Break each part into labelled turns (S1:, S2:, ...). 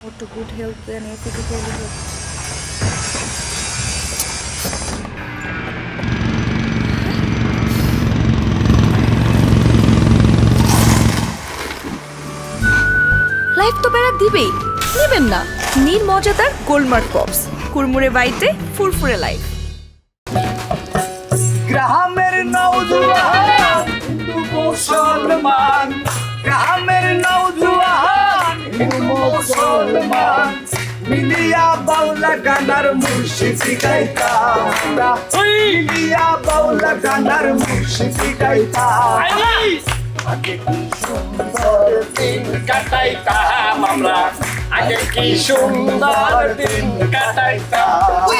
S1: more to good health than a physical health. Life তো বেড়া দিবেই, নেবেন না নীল মজাদার গোলমার্ক পপস, কুরমুরে বাইটে ফুরফুরে লাইফ।
S2: গ্রামের নওজোয়ান হিন্দু মুসলমান, গ্রামের নওজোয়ান হিন্দু মুসলমান, মিলিয়া বাউলা গানার মুর্শিদি গাইতাম, মিলিয়া বাউলা গানার মুর্শিদি গাইতাম। আগে কি সুন্দর দিন কাটাইতাম আমরা, আগে কি সুন্দর দিন কাটাইতাম,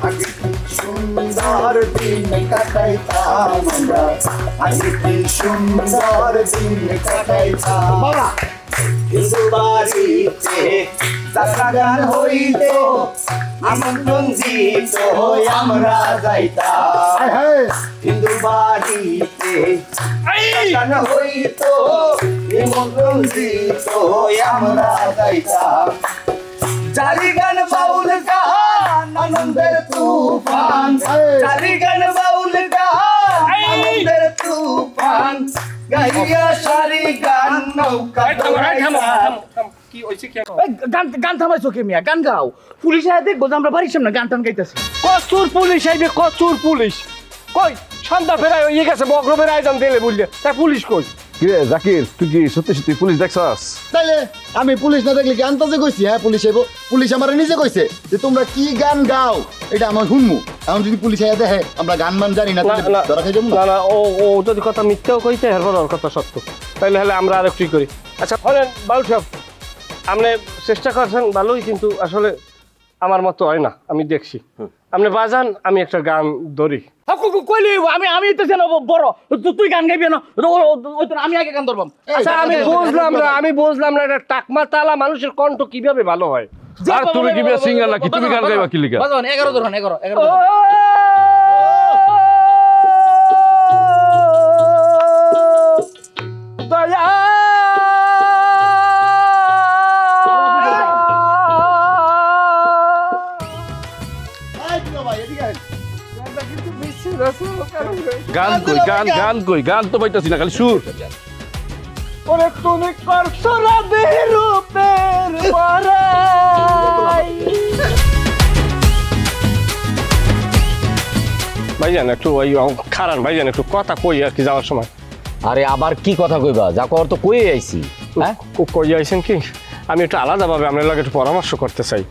S2: আগে কি সুন্দর দিন কাটাইতাম আমরা, আগে কি সুন্দর দিন কাটাইতাম। হিন্দু বাড়িতে যাত্রা গান হইতো, আমন্ত্রণ দিত আমরা যাইতাম। হিন্দু বাড়িতে গান হইতো, আমন্ত্রণ দিত আমরা যাইতাম। জারি গান বাউল গান আনন্দের তুফান, জারি গান বাউল গান আনন্দের তুফান, গাইয়া সারি গান নৌকা।
S3: কি হইছে কি গান থামাইছো কে মিয়া? গান গাও। পুলিশ আয়া দেখবো যে আমরা বাড়ির সামনে গান টান গাইতেছি। কচুর পুলিশ আইবে, কচুর পুলিশ কই? সন্ধ্যা ফেরাই হয়ে গেছে, বগ্রবের আয়োজন দিলে বললে, তাই পুলিশ কই?
S4: কিরে জাকির, তুই কি সত্যি সত্যি পুলিশ দেখছস?
S5: তাইলে আমি পুলিশ না দেখলে কি আন্তাজে কইছি? হ্যাঁ পুলিশ আইব। পুলিশ আমার নিজে কইছে যে তোমরা কি গান গাও এটা আমার শুনমু। এখন যদি পুলিশ আইয়া দেখে আমরা গান মান জানি না, ধরা খাই যাবো
S3: না। না ও যদি কথা মিথ্যাও কইতে এরপর ওর কথা সত্য, তাইলে হলে আমরা আর একটুই করি। আচ্ছা বলেন বাউল সাহেব, আপনি চেষ্টা করছেন ভালোই, কিন্তু আসলে আমার মতো হয় না, আমি দেখছি। আপনি বাজান, আমি একটা গান ধরি। আমি তো যেন বড়, তুই গান গাইবি না, আমি আগে গান ধরবাম। আচ্ছা আমি বুঝলাম না এটা টাকমা তালা মানুষের কণ্ঠ কিভাবে ভালো হয়।
S4: আর তুমি কি বিয়া সিঙ্গার নাকি? তুমি গান গাইবা কি লিগা?
S3: বাজান 11 ধরুন, 11 দয়া
S4: গান কই, গান কই? গান তো পাইতাছি না, খালি সুর।
S3: ওরে তুমি করছো রাধে রূপের পরাই। ভাইজান একটু ওই খারান, ভাইজান একটু কথা কই আর কি যাওয়ার সময়।
S6: আরে আবার কি কথা কইবা? যা কর তো কই আইছি। হ্যাঁ
S3: কই আইছেন কি? আমি একটু আলাদাভাবে আপনার লগে একটু পরামর্শ করতে চাই।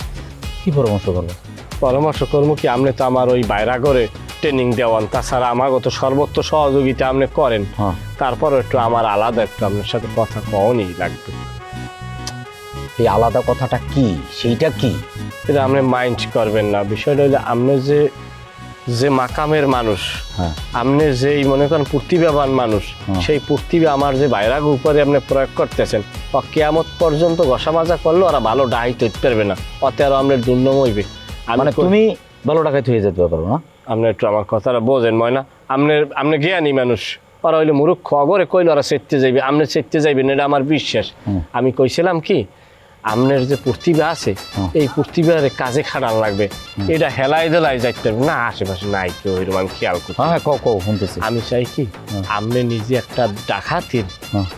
S6: কি পরামর্শ করবো?
S3: পরামর্শ করবো কি, আপনি তো আমার ওই বাইরা করে ট্রেনিং দেওয়ান, তাছাড়া আমাকে তো সর্বোচ্চ সহযোগিতা আপনি করেন। তারপরও একটু আমার আলাদা একটু আপনার সাথে কথা কওয়াই লাগবে।
S6: এই আলাদা কথাটা কি? সেইটা কি?
S3: এটা আপনি মাইন্ড করবেন না। বিষয়টা হলো আপনি যে মাকামের মানুষ, আপনি যেই মনে করেন প্রতিভাবান মানুষ, সেই প্রতিভা আমার যে বাইরাগ উপরে আপনি প্রয়োগ করতেছেন, কিয়ামত পর্যন্ত ঘষা মাজা করলে ওরা ভালো ডাইতে পারবে না, অতে আরো আপনার দুর্নাম হইবে।
S6: মানে তুমি ভালো টাকায় হয়ে যেতে পারো না?
S3: আপনি একটু আমার কথাটা বোঝেন ময়না। আপনি জ্ঞানী মানুষ, ওরা হইলে মূর্খ, অগরে কইলে ওরা চেতে যাইবে, আপনি চেতে যাইবেন, এটা আমার বিশ্বাস। আমি কইছিলাম কি, আপনার যে প্রতিভা আছে এই প্রতিভার কাজে খাটান লাগবে, এটা হেলাই দেলাই যাইতে না, আশেপাশে নাই কেউ এরকম আমি খেয়াল করি। আমি চাই কি, আপনি নিজে একটা ডাকাতির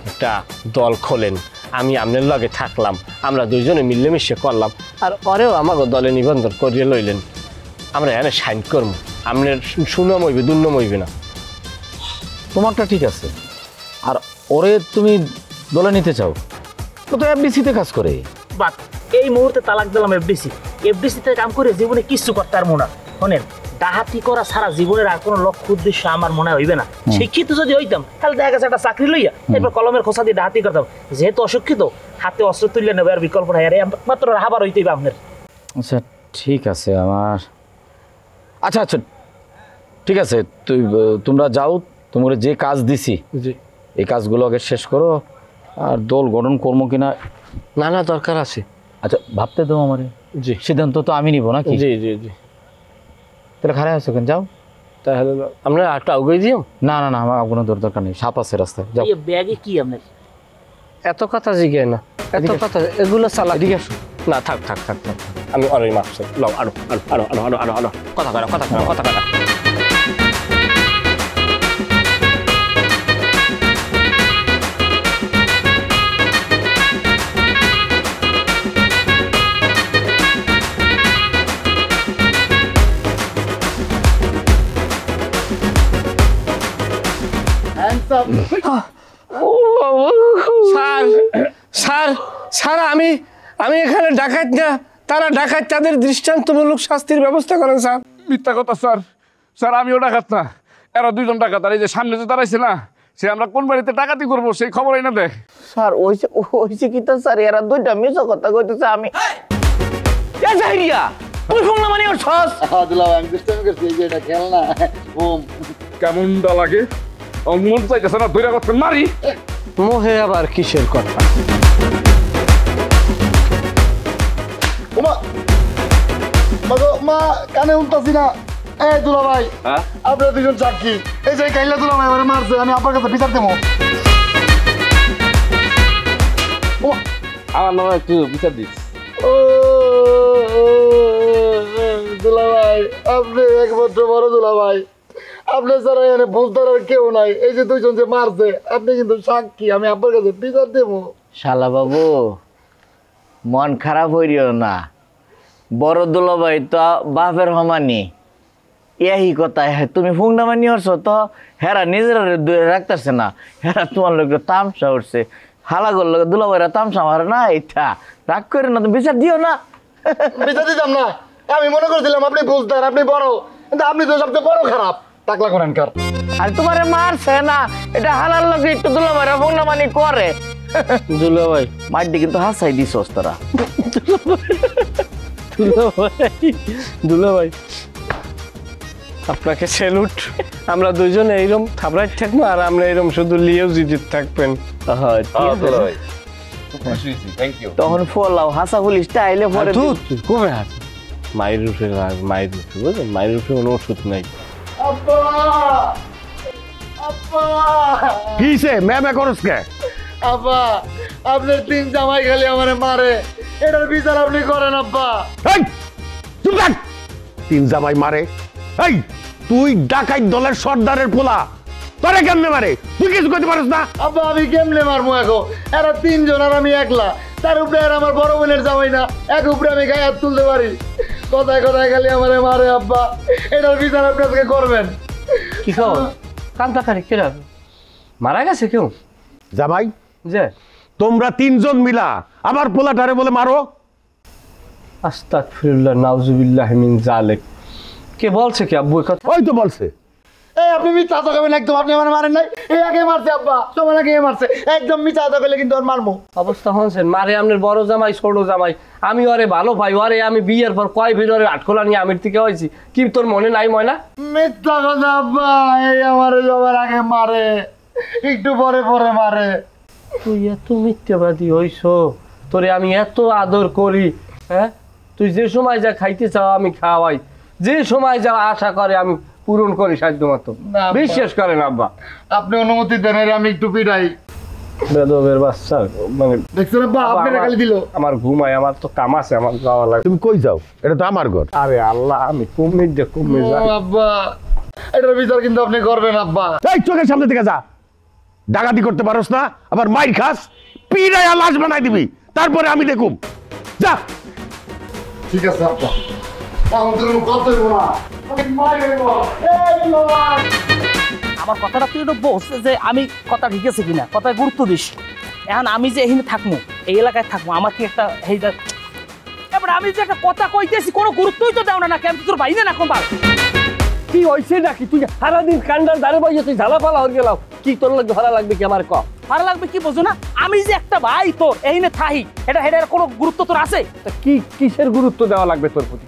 S3: একটা দল খোলেন, আমি আপনার লগে থাকলাম, আমরা দুইজনে মিলেমিশে করলাম, আর পরেও আমাকে দলে নিবন্ধন করিয়ে লইলেন, আমরা এখানে সাইন করবো, আপনার সুনাম হইবে, দুর্নাম হইবে না।
S6: তোমারটা ঠিক আছে, আর ওরে তুমি দলে নিতে চাও, ও তো এফডিসিতে কাজ করে।
S7: বাট এই মুহূর্তে তালাক দিলাম এফডিসিতে কাম করে জীবনে কিছু করতে পারবো না। শোনেন, ডাহাতি করা সারা জীবনের আর কোনো লক্ষ্য উদ্দেশ্য আমার মনে হইবে না। শিক্ষিত যদি হইতাম তাহলে দেখা গেছে একটা চাকরি লইয়া এরপর কলমের খোসা দিয়ে ডাহাতি করতাম। যেহেতু অশিক্ষিত, হাতে অস্ত্র তুলে নেবে আর বিকল্প নাই, আর মাত্র হাবার হইতে হইবে আপনার।
S6: আচ্ছা ঠিক আছে আমার, আচ্ছা আচ্ছা ঠিক আছে, তোমরা যাও, তোমরা যে কাজ দিছি এই কাজগুলো আগে শেষ করো, আর দল গঠন করবো কিনা
S3: নানা দরকার আছে।
S6: আচ্ছা ভাবতে দাও আমার, জি সিদ্ধান্ত তো আমি নিব নাকি?
S3: জি জি জি।
S6: তাহলে খারাপ আছো কেন, যাও।
S3: তাহলে আমরা একটা আগে দিও।
S6: না না না, আমার কোনো দরকার নেই, সাপ আছে রাস্তায়, যাও।
S7: ব্যাগে কি আপনার?
S3: এত কথা জিজ্ঞাসা না, এত কথা এগুলো চালা ঠিক আছে না। থাক থাক থাক থাক, আমি অনেক মাপ চাই। লও আরো আরো আরো আরো আরো আরো আরো কথা করা কথা করা কথা করা। স্যার স্যার স্যার আমি আমি এখানে ডাকাত না, তারা ডাকাত, তাদের দৃষ্টান্তমূলক শাস্তির ব্যবস্থা করেন স্যার।
S4: মিথ্যা কথা স্যার, স্যার আমিও ডাকাত না, এরা দুইজন ডাকাত। আর এই যে সামনে যে দাঁড়াইছে না, সে আমরা কোন বাড়িতে ডাকাতি করবো সেই খবরই না দেয়।
S6: স্যার ওইছে কি তো স্যার, এরা দুইটা মিছো কথা কইতেছে। আমি তুই শুনলাম মানে ওর সস
S5: আমি চেষ্টা করছি এই যে এটা খেল না ওম
S4: কেমনটা লাগে মন চাইতেছে না ধৈর্য করতে মারি।
S3: মোহে আবার কিসের কথা?
S5: ওমা মা কানে উঠতাছি না। এই দুলা ভাই, আপনারা দুজন সাক্ষী। এই যে কাইলা দুলা ভাই আমারে মারছে, আমি আপনার কাছে বিচার দেবো।
S4: আমার নামে একটু বিচার দিস।
S5: ও দুলা ভাই, আপনি একমাত্র বড় দুলা ভাই, আপনার ছাড়া এখানে ভুল ধরার কেউ নাই। এই যে দুইজন যে মারছে, আপনি কিন্তু সাক্ষী, আমি আপনার কাছে বিচার দেবো।
S6: শালা বাবু মন খারাপ হইরিও না, বড় দুলাভাই তো বাপের সমানি। এই কথা তুমি ফুংনা মানি হরছো তো, হেরা নিজেরা দূরে রাখতেছে না, হেরা তোমার লোক তামসা উঠছে। হালাগর লোক দুলাভাইরা তামসা মারে না, এইটা রাগ করে না, তুমি বিচার দিও না।
S5: বিচার দিতাম না, আমি মনে করছিলাম আপনি বুঝতেন, আপনি বড়, কিন্তু আপনি তো সবচেয়ে বড় খারাপ। টাকলা করেন কার
S6: আর তোমারে মারছে না, এটা হালার লোক একটু দুলাভাইরা ফুংনা মানি করে।
S3: দুলাভাই
S6: মাইটি কিন্তু হাসাই দিছস তোরা।
S3: দুলাভাই আপনাকে স্যালুট। আমরা দুইজন এইরকম থাবড়াই থাকবো, আর আমরা এরকম শুধু লিয়েও জিদিত থাকবেন।
S6: তখন ফলাও হাসা পুলিশ টাইলে পরে
S3: কমে আছে মায়ের রূপে, মায়ের রূপে বুঝলেন, মায়ের রূপে কোনো ওষুধ নাই।
S5: আব্বা আব্বা
S4: কিসে ম্যামে করস কে?
S5: আব্বা, আপনার তিন জামাই খালি আমারে মারে, এটার বিচার আপনি করেন আব্বা।
S4: এই চুপ থাক, তিন জামাই মারে? এই তুই ডাকাত দলের সর্দারের পোলা, তোরে কেমনে মারে? তুই কিছু করতে পারিস না?
S5: আব্বা আমি কেমনে মারবো এখন? এরা তিনজন আর আমি একলা, তার উপরে আর আমার বড় বোনের জামাই না, এক উপরে আমি গায়ে হাত তুলতে পারি? কথায় কথায় খালি আমারে মারে আব্বা, এটার বিচার আপনি আজকে করবেন।
S3: কি খবর? কান্তাকারি কেরা মারা গেছে কেউ?
S4: জামাই
S3: যে
S4: তোমরা তিনজন মিলা আমার পোলাটারে বলে মারো?
S3: আস্তাগফিরুল্লাহ নাউজুবিল্লাহি মিন যালিক। কে বলছে কি আব্বু কথা?
S4: ওই তো বলছে।
S5: এই আপনি মিথ্যা কথা কইবেন একদম, আপনি আমার মারেন নাই, এই আগে মারছে আব্বা, সময় আগে মারছে, একদম মিথ্যা কথা কইলে কিন্তু আর মারমু।
S3: অবস্থা হনছেন মারে আপনার বড় জামাই ছোট জামাই, আমি ওরে ভালো ভাই, ওরে আমি বিয়ের পর কয় ভিড়রে আটকোলা নিয়ে আমির থেকে হয়েছি, কি তোর মনে নাই ময়না?
S5: মিথ্যা কথা আব্বা, এই আমার সবার আগে মারে, একটু পরে পরে মারে।
S3: তুই এত মিথ্যাবাদী হইছ, তোরে আমি এত আদর করি, হ্যাঁ? তুই যে সময় যা খাইতে চাও আমি খাওয়াই, যে সময় যা আশা করে আমি পূরণ করি সাধ্য মতো। বিশ্বাস করেন আব্বা,
S5: আপনি অনুমতি দেন আমি একটু পিটাই।
S3: বেদবের বাচ্চা মানে
S5: দেখছেন আব্বা, আপনি গালি দিল।
S3: আমার ঘুমাই, আমার তো কাম আছে, আমার যাওয়া লাগে।
S4: তুমি কই যাও? এটা তো আমার ঘর।
S3: আরে আল্লাহ, আমি কুমির যে কুমির
S5: ও
S3: যাই।
S5: আব্বা, এটার বিচার কিন্তু আপনি করবেন আব্বা।
S4: এই চোখের সামনে থেকে যা, ডাকাতি করতে পারোস না, আবার মাইর খাস, পিড়াইয়া লাশ বানাই দিবি, তারপরে আমি দেখুম। যা।
S5: ঠিক আছে আব্বা, এখন তো কথা হইব না, আমি মারব। এই বাবা,
S7: আমার কথাটা তুই একটু বোঝ যে আমি কথা ঠিক আছে কিনা, কথায় গুরুত্ব দিস। এখন আমি যে এখানে থাকবো, এই এলাকায় থাকবো, আমাকে একটা এবার আমি যে একটা কথা কইতেছি কোনো গুরুত্বই তো দেও না, কেন তোর বাইরে না কোন
S3: কি হয়েছে নাকি? তুই সারাদিন কান্ডার দাঁড়ে বাইয়ে তুই ঝালা পালা হয়ে গেলাম, কি তোর লাগে ভাড়া লাগবে কি আমার?
S7: ভালো লাগবে কি বোঝো না? আমি যে একটা ভাই তোর এইনে থাহি, এটা কোনো গুরুত্ব তোর আছে?
S3: কি কিসের গুরুত্ব দেওয়া লাগবে তোর প্রতি?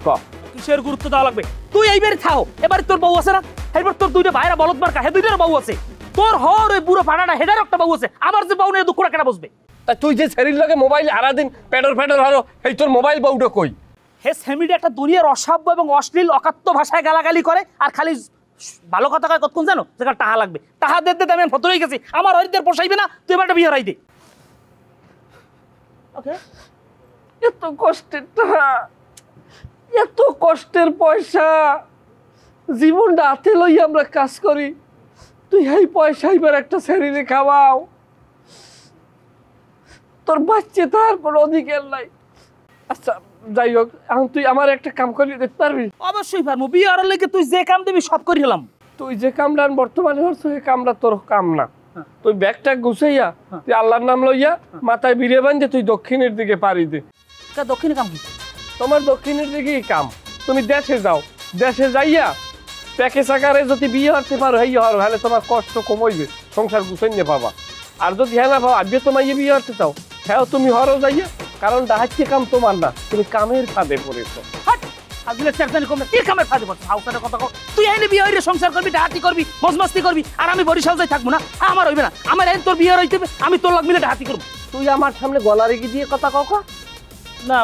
S7: কিসের গুরুত্ব দেওয়া লাগবে? তুই এইবারে থাও, এবারে তোর বউ আছে না, এবার তোর দুইটা ভাইরা বলদ মার্কা, হে দুইটার বউ আছে, তোর হর ওই বুড়ো ফাটাটা হেডার একটা বউ আছে, আমার যে বউ নিয়ে দুঃখটা কেনা বসবে?
S3: তা তুই যে শরীর লাগে মোবাইল সারাদিন পেডর পেডর হারো, এই তোর মোবাইল বউটা কই?
S7: হে সেমিডি একটা দুনিয়ার অসভ্য এবং অশ্লীল অকাত্য ভাষায় গালাগালি করে, আর খালি ভালো কথা কয় কতক্ষণ জানো? যেটা টাহা লাগবে, টাহা দিতে আমি ফতরেই গেছি, আমার হরিদের পোষাইবে না, তুই এবার একটা বিয়ে হারাই দে। ওকে
S3: এত কষ্টের টাকা, এত কষ্টের পয়সা, জীবনটা হাতে লই আমরা কাজ করি, তুই এই পয়সা এবার একটা শরীরে খাওয়াও, তোর বাচ্চা তার কোনো অধিকার নাই। আচ্ছা যাই হোক, এখন তুই আমার একটা কাম করিয়ে দিতে পারবি?
S7: অবশ্যই পারবো, বিয়ে হওয়ার লেগে তুই যে কাম দিবি সব করে হলাম।
S3: তুই যে কামটা বর্তমানে হচ্ছে এই কামটা তোর কাম না। তুই ব্যাগটা গুছাইয়া তুই আল্লাহর নাম লইয়া মাথায় বিড়ে বান্ধে তুই দক্ষিণের দিকে পাড়ি দে।
S7: দক্ষিণে কাম কি?
S3: তোমার দক্ষিণের দিকেই কাম। তুমি দেশে যাও, দেশে যাইয়া প্যাকেজ আকারে যদি বিয়ে হতে পারো এই হর, হলে তোমার কষ্ট কমইবে, সংসার গুছাইতে পাবা। আর যদি হ্যাঁ না পাও, আজকে তোমার বিয়ে হতে চাও, হ্যাঁ তুমি হরও যাইয়া, কারণ ডাহাচ্ছি কাম তোমার না, তুমি কামের ফাঁদে পড়েছো।
S7: তুই আইলে বিয়ে হইলে সংসার করবি, ডাহাতি করবি, মজমাস্তি করবি, আর আমি বরিশাল যাই থাকবো না? আমার হইবে না, আমার আইন তোর বিয়ে হইতে হবে, আমি তোর লাগ মিলে ডাহাতি করবো।
S3: তুই আমার সামনে গলা রেখে দিয়ে কথা কাউকা
S7: না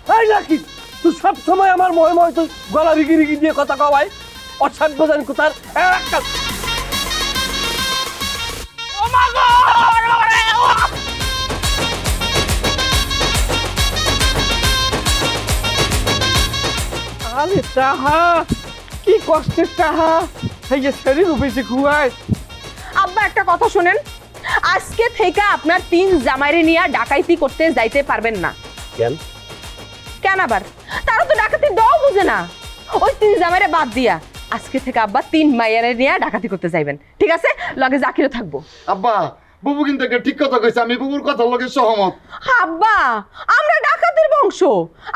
S3: তাই নাকি? তুই সব সময় আমার মহে মহে তুই গলা রিগি রিগি দিয়ে কথা কওয়াই, অসাধ্য জানি কোথার একটা। আরে টাহা, কি কষ্টের টাহা, এই যে শরীর উপেছে খুয়ায়।
S1: আব্বা একটা কথা শুনেন, আজকে থেকে আপনার 3 জামাইরে নিয়ে ডাকাইতি করতে যাইতে পারবেন না।
S3: কেন?
S1: কেন আবার? তারা তো ডাকাতি দাও বুঝে না। ওই 3 জামাইরে বাদ দিয়া আজকে থেকে আব্বা 3 মাইয়ারে নিয়ে ডাকাতি করতে যাইবেন, ঠিক আছে? লগে জাকিরও থাকবো।
S5: আব্বা বুবু কিন্তু একটা ঠিক কথা কইছে, আমি বুবুর কথার লগে সহমত।
S1: আব্বা আমরা ডাকাতির বংশ,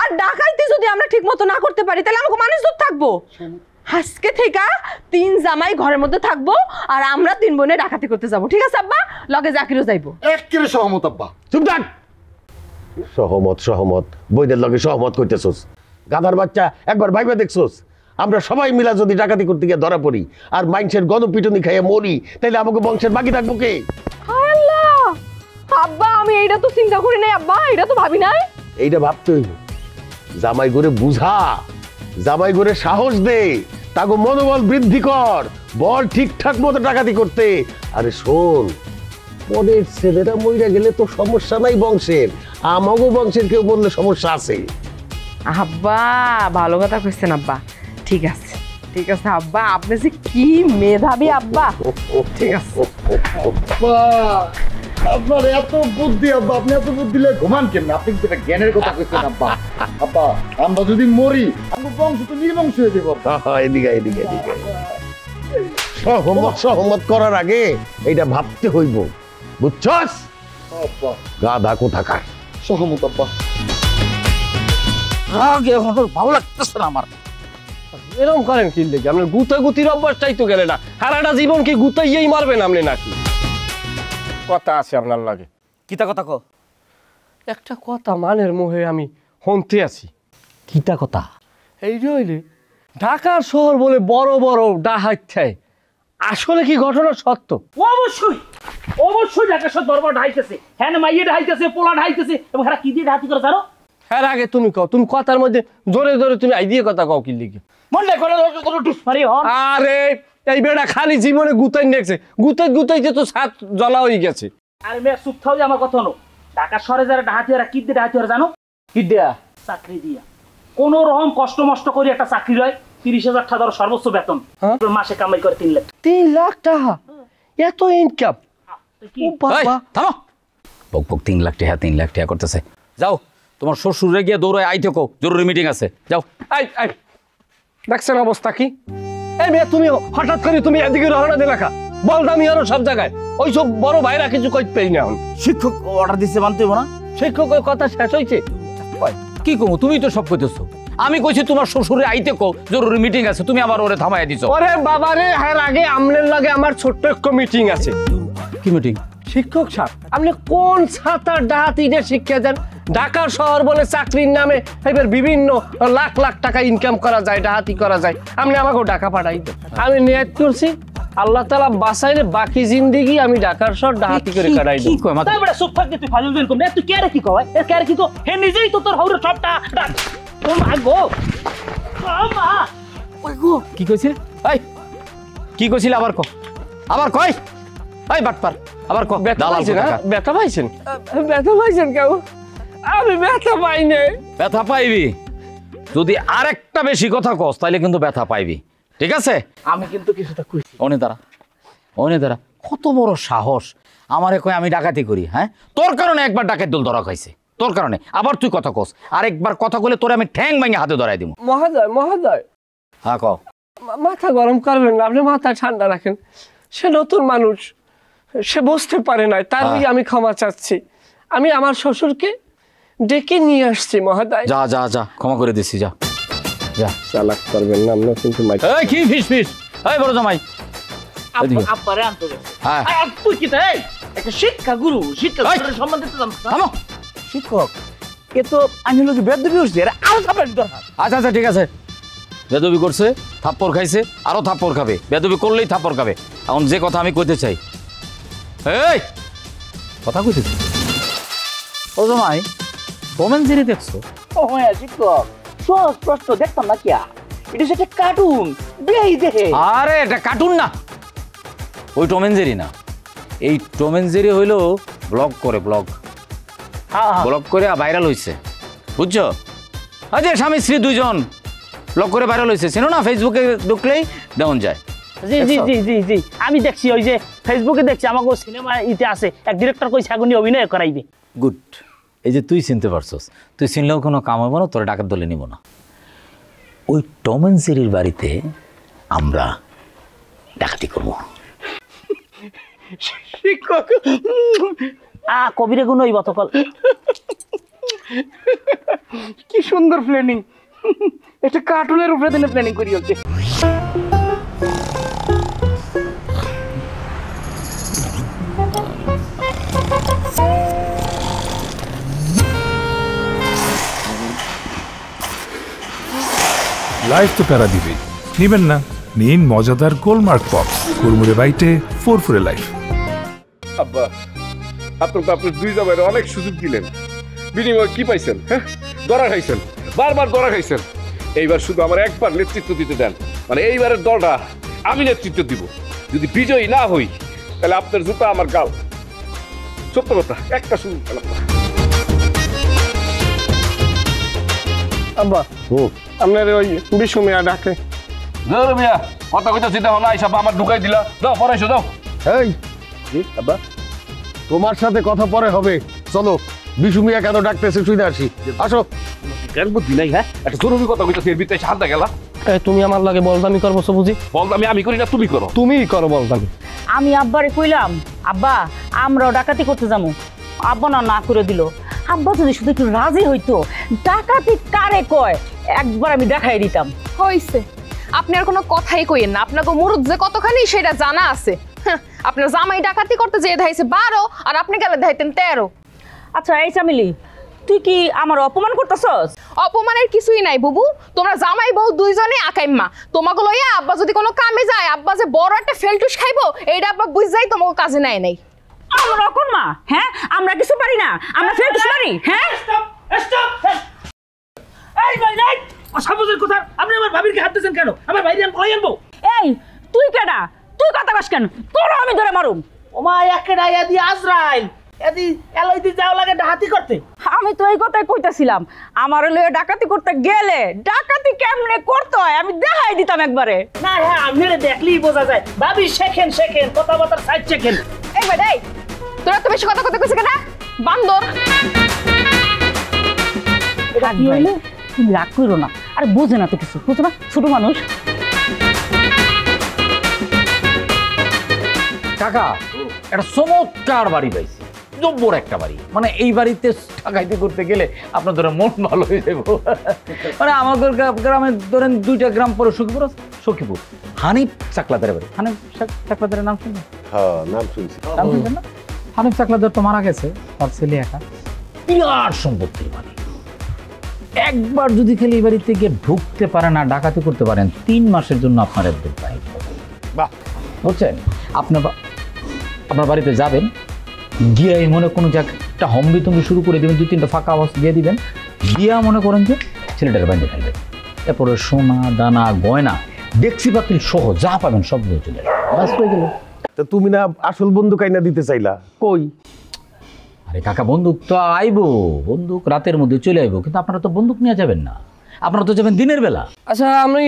S1: আর ডাকাইতি যদি আমরা ঠিক মতো না করতে পারি তাহলে আমাকে মানুষ দূর থাকবো। আজকে থেকে 3 জামাই ঘরের মধ্যে থাকবো, আর আমরা 3 বোনে ডাকাতি করতে যাবো, ঠিক আছে আব্বা? লগে জাকিরও যাইবো।
S5: একেবারে সহমত আব্বা।
S4: চুপ থাক। সহমত সহমত বইদের লগে সহমত করতেছস? গাধার বাচ্চা, একবার ভাইবা দেখছস? আমরা সবাই মিলা যদি ডাকাতি করতে গিয়ে ধরা পড়ি আর মাইনসের গণপিটুনি খাইয়ে মরি, তাহলে আমাকে বংশের বাকি থাকবো কে?
S1: হায় আল্লাহ, আব্বা আমি এইটা তো চিন্তা করি নাই আব্বা, এটা তো ভাবি নাই।
S4: এইটা ভাবতে হইব। জামাই করে বুঝা, জামাই করে সাহস দে, তাকে মনোবল বৃদ্ধি কর, বল ঠিকঠাক মতো ডাকাতি করতে। আরে শোন, পরের ছেলেরা মইরা গেলে তো সমস্যা নাই বংশের, আমাগো বংশের কেউ বললে সমস্যা আছে।
S1: আব্বা ভালো কথা কইছেন আব্বা, ঠিক আছে ঠিক আছে আব্বা, আপনি যে কি মেধাবী আব্বা। ঠিক আছে
S5: আব্বা, আপনার এত বুদ্ধি আব্বা, আপনি এত বুদ্ধি দিলে ঘুমান কেমন? আপনি কিন্তু একটা জ্ঞানের কথা কইছেন আব্বা। আব্বা আমরা যদি মরি আমার বংশ তো নির্বংশ হয়ে যাবো।
S4: এদিকে এদিকে এদিকে সহমত করার আগে এইটা ভাবতে হইব, বুঝছস?
S5: আব্বা
S4: গাধা কোথাকার।
S5: সহমত আব্বা।
S7: ভালো লাগতেছে না আমার।
S3: এরকম করেন কি লেগে? আপনার গুতাগুতির অভ্যাসটাই তো গেলে না, সারাটা জীবন কি গুতাইয়েই মারবেন আপনি নাকি? কথা আছে আপনার লাগে?
S7: কিতা কথা কো?
S3: একটা কথা মানের মোহে আমি হনতে আছি।
S7: কিতা কথা?
S3: এই রইলে ঢাকার শহর বলে বড় বড় ডাহাত খায়, আসলে কি ঘটনা সত্য?
S7: অবশ্যই অবশ্যই ঢাকা শহর বড় বড় ঢাইতেছে, হ্যাঁ মাইয়ে ঢাইতেছে, পোলা ঢাইতেছে, এবং হ্যাঁ কি দিয়ে ঢাতি করে জানো?
S3: হ্যাঁ আগে তুমি কও, তুমি কথার মধ্যে জোরে জোরে তুমি আই দিয়ে কথা কও কি লিখে?
S7: মনে করে কোনো টুস মারি হন।
S3: আরে এই বেটা খালি জীবনে গুতাই দেখছে, গুতাইতে তো সাত জ্বলা হয়ে গেছে।
S7: আরে মেয়ে চুপ থাও, যে আমার কথা হলো, ঢাকা শহরে যারা ডাহাতি ওরা কি দিয়ে ডাহাতি ওরা জানো? কি দেয়া? চাকরি দিয়া। কোন রকম কষ্ট মষ্ট করে একটা চাকরি হয়, 30,000 টাকা ধরো সর্বোচ্চ বেতন, মাসে কামাই করে 3 লাখ।
S3: 3 লাখ টাকা এত ইনকাম?
S7: ও বাবা,
S6: থামো। বক 3 লাখ টাকা 3 লাখ টাকা করতেছে। যাও তোমার শ্বশুরে গিয়ে দৌড়ায় আই থেকো, জরুরি মিটিং আছে, যাও।
S3: আই দেখছেন অবস্থা কি? এই মেয়ে তুমি হঠাৎ করে তুমি এদিকে রওনা দিলে কা? বলদামি আরো সব জায়গায়, ওইসব বড় ভাইরা কিছু কইতে পারি না। এখন
S7: শিক্ষক অর্ডার দিচ্ছে মানতে হইব না?
S3: শিক্ষকের কথা শেষ হয়েছে?
S6: কি কমু, তুমি তো সব কইতেছো। আমি কইছি তোমার শ্বশুরে আইতে কো, জরুরি মিটিং আছে, তুমি আবার ওরে থামাইয়া দিছো।
S3: ওরে বাবা রে, হ্যাঁ আগে আমনের লাগে আমার ছোট্ট একটা মিটিং আছে।
S6: কি মিটিং?
S3: শিক্ষক সাহেব, আপনি কোন ছাতার ডাহাতিদের শিক্ষা দেন? ঢাকা শহর বলে চাকরির নামে এবার বিভিন্ন লাখ লাখ টাকা ইনকাম করা যায়, ডাহাতি করা যায়, আপনি আমাকেও টাকা পাঠাই দেন। আমি নিয়ত করছি আল্লাহ তাআলা বাঁচাইলে বাকি জিন্দেগি আমি ঢাকার শহর ডাহাতি করে কাটাই দেব।
S6: কি কয় মাথা?
S7: তাই বড় চুপ থাক, তুই ফাজল দিন কম না, তুই কে রে কি কয়? এ কে রে কি কয়? হে নিজেই তো তোর হাউরে সবটা ও মা গো, মা ওই গো
S6: কি কইছে? এই কি কইছিল আবার ক, আবার কই? এই বাটপার আবার ক
S3: ব্যথা
S6: দালাল
S3: পাইছেন
S6: কোথাকার।
S3: ব্যথা পাইছেন ব্যথা পাইছেন কেউ আমি ব্যথা পাই নাই
S6: ব্যথা পাইবি যদি আরেকটা বেশি কথা কস তাইলে কিন্তু ব্যথা পাইবি ঠিক আছে
S7: আমি কিন্তু কিছুটা কইছি।
S6: অনে দ্বারা কত বড় সাহস আমারে কই আমি ডাকাতি করি হ্যাঁ তোর কারণে একবার ডাকাত দল ধরা খাইছে তোর কারণে আবার তুই কথা কস আরেকবার কথা কইলে তোরে আমি ঠ্যাং ভেঙে হাতে ধরাই দিব
S3: মহোদয়
S6: হ্যাঁ ক
S3: মাথা গরম করবেন না আপনি মাথা ঠান্ডা রাখেন সে নতুন মানুষ সে বুঝতে পারে নাই তার
S6: হ্যাঁ।
S3: আমি ক্ষমা চাচ্ছি আমি আমার শ্বশুরকে ডেকে নিয়ে আসছি মহোদয়
S6: যা যা যা ক্ষমা করে দিছি যা যা
S3: চালাক করবেন না আমরা কিন্তু
S6: এই কি ফিস ফিস এই বড় জামাই এদিকে।
S7: আব্বারে আনতে গেছে।
S6: হ্যাঁ
S7: আর তুই কি তাই একটা শিক্ষা গুরু শিক্ষা
S6: এই!
S7: গুরুর সম্মান দিতে জানিস না?
S6: থামো
S7: শিক্ষক এ তো আমি হলো বেদবি হচ্ছে এর আরো চাপেন দরকার
S6: আচ্ছা আচ্ছা ঠিক আছে বেদবি করছে থাপ্পড় খাইছে আরো থাপ্পড় খাবে বেদবি করলেই থাপ্পড় খাবে এখন যে কথা আমি কইতে চাই এই কথা কইতে চাই ও জামাই কমেন্ট জেরি দেখছো
S7: ও হ্যাঁ শিক্ষক সহজ প্রশ্ন দেখতাম না কি এটা হচ্ছে একটা কার্টুন বেই দেখে
S6: আরে এটা কার্টুন না ওই টম এন্ড জেরি না এই টম এন্ড জেরি হইলো ব্লগ করে ব্লগ ব্লগ করে ভাইরাল হইছে বুঝছো আজ স্বামী স্ত্রী দুইজন ব্লগ করে ভাইরাল হইছে চেনো না ফেসবুকে ঢুকলেই দেওয়া যায়
S7: জি জি জি জি জি আমি দেখছি ওই যে ফেসবুকে দেখছি আমাকে সিনেমা ইতে আছে এক ডিরেক্টর কইছে আগুনি অভিনয় করাইবে
S6: গুড এই যে তুই চিনতে পারছস তুই চিনলেও কোনো কাম হবো না তোর ডাকাত দলে নিব না ওই টম এন্ড জেরির বাড়িতে আমরা ডাকাতি করবো
S7: শিক্ষক কবিরে গুণ ওই বতকল কি সুন্দর প্ল্যানিং একটা কার্টুনের উপরে দিনে প্ল্যানিং করি হচ্ছে
S8: লাইফ তো প্যারা দিবেই নিবেন না নিন মজাদার গোলমার্ক পপস কুরমুরে বাইটে ফুরফুরে লাইফ।
S4: আব্বা আপনার তো আপনার দুই জামাইরে অনেক সুযোগ দিলেন বিনিময়ে কি পাইছেন হ্যাঁ ধরা খাইছেন বারবার ধরা খাইছেন এইবার শুধু আমার একবার নেতৃত্ব দিতে দেন মানে এইবারের দলটা আমি নেতৃত্ব দিব যদি বিজয়ী না হই তাহলে আপনার জুতা আমার গাল সত্য কথা একটা সুযোগ পেলাম না।
S3: আব্বা আপনার ওই বিশু মিয়া ডাকে
S4: মিয়া কথা কইতা চিন্তা হলো আইসা আমার ঢুকাই দিলা দাও পড়াইছো দাও
S5: এই আব্বা তোমার সাথে কথা পরে হবে চলো বিশু মিয়া কেন ডাকতেছে শুনে আসি আসো
S4: কেন বুদ্ধি নাই হ্যাঁ একটা জরুরি কথা কইতা এর ভিতরে হাত গেলা
S3: তুমি আমার লাগে বলদামি করবো বুঝি
S4: বল আমি করি না তুমি করো
S3: তুমিই করো বলদামি
S9: আমি আব্বারে কইলাম আব্বা আমরাও ডাকাতি করতে যাবো আব্বা না না করে দিল আব্বা যদি শুধু একটু রাজি হইতো ডাকাতি কারে কয় একবার আমি দেখাই দিতাম
S1: হইছে আপনি আর কোনো কথাই কইেন না আপনাকে মুরুদ যে কতখানি সেটা জানা আছে আপনার জামাই ডাকাতি করতে যেয়ে দেখাইছে 12 আর আপনি গেলে দেখাইতেন 13।
S9: আচ্ছা এই চামিলি তুই কি আমার অপমান করতেছস
S1: অপমানের কিছুই নাই বুবু তোমরা জামাই বউ দুইজনে আকাইম্মা তোমাকে লইয়া আব্বা যদি কোনো কামে যায় আব্বা যে বড় একটা ফেলটুস খাইবো এইটা আব্বা বুঝাই তোমাকে কাজে নাই নাই
S9: আমরা অকন মা হ্যাঁ আমরা কিছু পারি না আমরা ফেলতে পারি হ্যাঁ
S7: স্টপ এই ভাই নাই অসাবুজের কথা আপনি আমার ভাবিরকে হাত দিয়েছেন কেন আমার ভাইরে আমি কই আনবো
S9: এই তুই কেডা তুই কথা কস কেন তোর আমি ধরে মারুম
S7: ওমা একেডা ইয়াদি আজরাইল এদি এলই দি যাও লাগে ডাকাতি করতে
S9: আমি তো এই কথাই কইতাছিলাম আমার লয়ে ডাকাতি করতে গেলে ডাকাতি কেমনে করতে হয় আমি দেখাই দিতাম একবারে
S7: না হ্যাঁ আপনারে দেখলেই বোঝা যায় ভাবি শেখেন কথাবার্তা সাইড শেখেন
S1: এই ভাই এই তোরা তো বেশি কথা কথা কইছিস কেন বান্দর
S9: এটা কি হইলো তুমি রাগ করো না আরে বোঝে না তো কিছু বুঝো না ছোট মানুষ
S6: কাকা একটা চমৎকার বাড়ি পাইছি জব্বর একটা বাড়ি মানে এই বাড়িতে ডাকাইতি করতে গেলে আপনার ধরে মন ভালো হয়ে যাব মানে আমাদের গ্রামে ধরেন 2টা গ্রাম পরে সখীপুর হানিফ চাকলাদারের বাড়ি হানিফ চাকলাদারের নাম শুনবেন
S4: হ্যাঁ নাম শুনছি
S6: নাম শুনবেন না হানিফ চাকলাদার তো মারা গেছে তার ছেলে একা বিরাট সম্পত্তির বাড়ি একবার যদি খালি এই বাড়িতে গিয়ে ঢুকতে পারে না ডাকাতি করতে পারেন 3 মাসের জন্য আপনার একদম বাইক
S4: বাহ
S6: বুঝছেন আপনার বাড়িতে যাবেন গিয়ে মনে কোনো একটা হম্বি তুমি শুরু করে দেবেন 2-3টা ফাঁকা আওয়াজ দিয়ে দিবেন গিয়া মনে করেন যে ছেলেটাকে বাঁধে ফেলবেন এরপরে সোনা দানা গয়না ডেক্সি পাতিল সহ যা পাবেন সব দিয়ে চলে বাস হয়ে গেল
S4: তো তুমি না আসল বন্দুক আইনা দিতে চাইলা, কই?
S6: আরে কাকা বন্দুক তো আইবো, বন্দুক রাতের মধ্যে চলে আইবো, কিন্তু আপনারা তো বন্দুক নিয়ে যাবেন না, আপনারা তো যাবেন দিনের বেলা।
S3: আচ্ছা আমি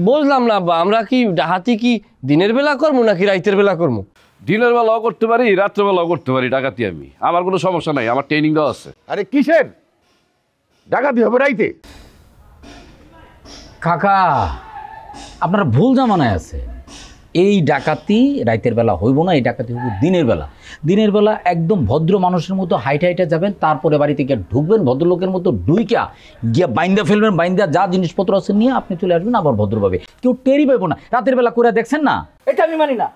S3: বুঝলাম না আব্বা, আমরা কি ডাকাতি কি দিনের বেলা করবো নাকি রাতের বেলা করবো?
S10: দিনের বেলাও করতে পারি, রাত্রেবেলাও করতে পারি ডাকাতি আমি, আমার কোনো সমস্যা নাই, আমার ট্রেনিং দেওয়া আছে।
S4: আরে কিসের ডাকাতি হবে রাইতে?
S6: কাকা আপনারা ভুল জামানায় আছে, এই ডাকাতি রাতের বেলা হইব না, এই ডাকাতি হইব দিনের বেলা। দিনের বেলা একদম ভদ্র মানুষের মতো হাইটে হাইটে যাবেন, তারপরে বাড়ি থেকে ঢুকবেন ভদ্রলোকের মতো ঢুইকা গিয়া বাইন্দা ফেলবেন, বাইন্দা যা জিনিসপত্র আছে নিয়ে আপনি চলে আসবেন আবার ভদ্রভাবে, কেউ টেরই পাইব না। রাতের বেলা করে দেখছেন না?
S7: এটা আমি মানি না।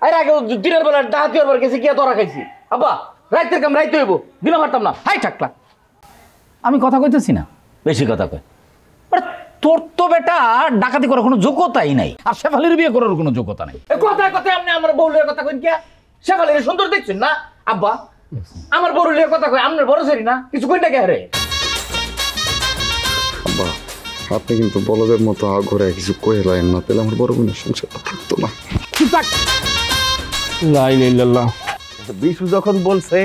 S7: আরে আগে দিনের বেলা ডাহাতি হবার গেছে কি ধরা খাইছি আব্বা, রাইতের কাম রাইতে হইব, দিনে পারতাম না। হাই ঠাকলা,
S6: আমি কথা কইতেছি না, বেশি কথা কয়। তোর তো বেটা ডাকাতি করার কোনো যোগ্যতাই নাই, আর শেফালির বিয়ে করার কোনো যোগ্যতা নাই।
S7: কথায় কথায় আপনি আমার বউলের কথা কইন কে? শেফালির সুন্দর দেখছেন না আব্বা? আমার বউলের কথা কই, আপনার বড় সরি না, কিছু কইন না কে? আরে
S5: আব্বা আপনি কিন্তু বলদের মতো ঘরে কিছু কয়ে লাইন না, তাহলে আমার বড় বোনের সংসারটা থাকতো না।
S3: লা ইলাহা ইল্লাল্লাহ।
S4: বিশু যখন বলছে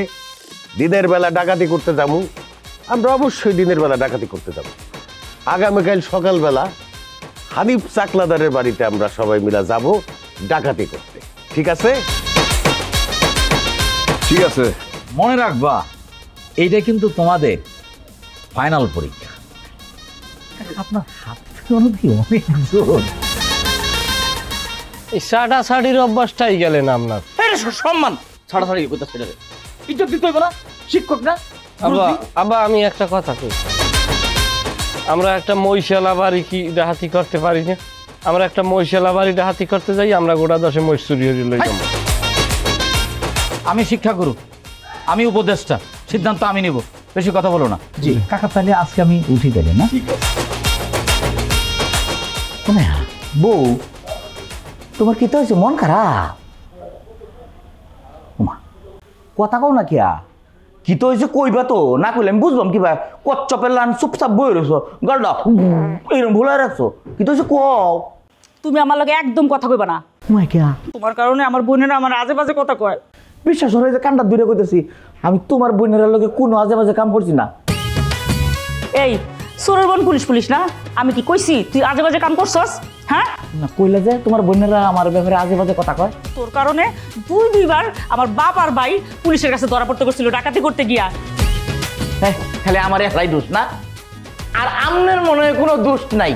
S4: দিনের বেলা ডাকাতি করতে যাবো, আমরা অবশ্যই দিনের বেলা ডাকাতি করতে যাবো। আগামীকাল সকালবেলা হানিফ চাকলাদারের বাড়িতে আমরা সবাই মিলে যাব ডাকাতি করতে, ঠিক আছে?
S10: ঠিক আছে,
S6: মনে রাখবা এইটা কিন্তু তোমাদের ফাইনাল পরীক্ষা। আপনার হাত কি অনেক জোর।
S3: এই সাড়াসাড়ির অভ্যাসটাই গেলেন আপনার।
S7: সম্মান ছাড়াছাড়ি করতে ছেড়ে দে, ইজ্জত দিতে হইব না, শিক্ষক না?
S3: আব্বা আব্বা আমি একটা কথা কই, আমরা একটা মহিষালা বাড়ি কি ডাহাতি করতে পারি না? আমরা একটা মহিষালা বাড়ি ডাহাতি করতে যাই, আমরা গোটা 10 মহিষ চুরি হয়ে লই যাবো।
S6: আমি শিক্ষা করু, আমি উপদেষ্টা, সিদ্ধান্ত আমি নিব, বেশি কথা বলো না। জি কাকা, তাহলে আজকে আমি উঠি তাইলে না?
S7: বউ তোমার কি তো হয়েছে, মন খারাপ? কথা কও না কিয়া, কি তো হয়েছে কইবা তো, না কইলে আমি বুঝলাম কিবা। কচ্চপের লান চুপচাপ বই রয়েছো, গালটা এরকম ভুলে রাখছো, কি তো হয়েছে কও।
S9: তুমি আমার লগে একদম কথা কইবা না, তোমার কারণে আমার বোনেরা আমার আজে বাজে কথা কয়।
S7: বিশ্বাস হয়ে যে কান্ডা দূরে কইতেছি, আমি তোমার বোনের লগে কোনো আজে বাজে কাম করছি না।
S9: এই সোরের বোন পুলিশ পুলিশ না, আমি কি কইছি তুই আজে বাজে কাম করছস? হ্যাঁ
S7: না কইলে যে তোমার বোনেরা আমার ব্যাপারে আজে বাজে কথা কয়।
S9: তোর কারণে দুইবার আমার বাপ আর ভাই পুলিশের কাছে ধরা পড়তে করছিল ডাকাতি করতে গিয়া।
S7: খালি আমার একলাই দোষ না, আর আমনের মনে হয় কোনো দোষ নাই।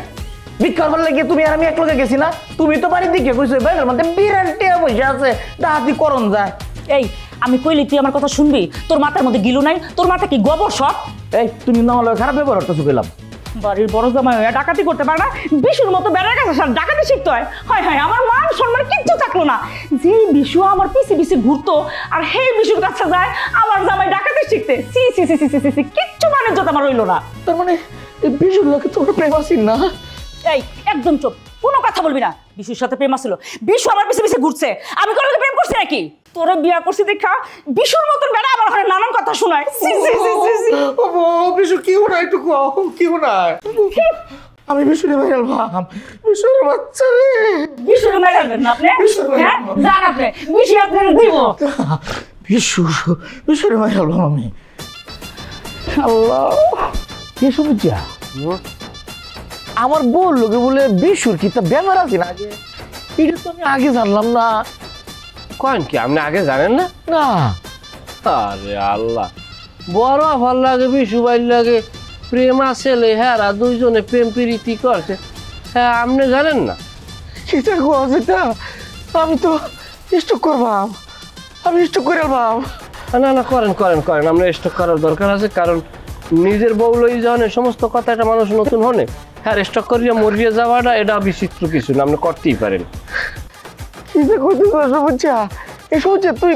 S7: ভিক্ষার বললে গিয়ে তুমি আর আমি একলগে গেছি না, তুমি তো বাড়ির দিকে কইছো ব্যাগের মধ্যে বিরাট টিয়া পয়সা আছে, ডাকাতি করন যায়।
S9: এই আমি কইলি তুই আমার কথা শুনবি? তোর মাথার মধ্যে গিলু নাই? তোর মাথা কি গোবর সব?
S7: এই তুমি না হলে খারাপ ব্যবহার করতেছো গেলাম।
S9: বাড়ির বড় জামাই হয়ে ডাকাতি করতে পারে না, বিশুর মতো বেড়ার কাছে সব ডাকাতি শিখতে হয়? হয় হয়, আমার মান সম্মান কিচ্ছু থাকলো না। যেই বিশু আমার পিছে পিছে ঘুরতো আর সেই বিশুর কাছে যায় আমার জামাই ডাকাতি শিখতে, সি সি সি সি সি সি, কিচ্ছু মানে যত আমার রইলো না।
S7: তার মানে এই বিশুর লোকে তোমার প্রেম আসিন না?
S9: এই একদম চুপ, কোনো কথা বলবি না। বিশুর সাথে প্রেম আসছিল, বিশু আমার পিছে পিছে ঘুরছে, আমি কোনো প্রেম করছি নাকি? তোরা বিয়া করছি দেখা বিশুর মতন বেড়া আমার ঘরে নানান কথা শোনায়।
S5: বিশু কি উনায় একটু কি উনায়? আমি বিশুরে ভাইরাল ভাম, বিশুর বাচ্চা রে।
S9: বিশুরে ভাইরাল না আপনি? হ্যাঁ জান আপনি বিশু আপনারে দিব।
S7: বিশুরে ভাইরাল ভাম আমি। আল্লাহ কি শুনছা? আমার বল লোকে বলে বিশুর কি তা ব্যাপার আছে না? আগে এটা তো আমি আগে জানলাম না।
S3: কন কি আপনি আগে জানেন না?
S7: না।
S3: আরে আল্লাহ, বড় ভাল লাগে বিশু ভাই লাগে প্রেম আছে, হ্যাঁ দুইজনে প্রেম প্রীতি করছে, হ্যাঁ আপনি জানেন না?
S7: সেটা সেটা আমি তো স্টক করবাম, আমি স্টক করে আলবাম।
S3: না না করেন করেন করেন, আমরা স্টক করার দরকার আছে, কারণ নিজের বউ লই জানে সমস্ত কথা একটা মানুষ নতুন হনে, হ্যাঁ স্টক করিয়া মরিয়ে যাওয়াটা এটা বিচিত্র কিছু না, আপনি করতেই পারেন।
S7: কি যে কইতেছ বুঝছা, এই শুনছে তুই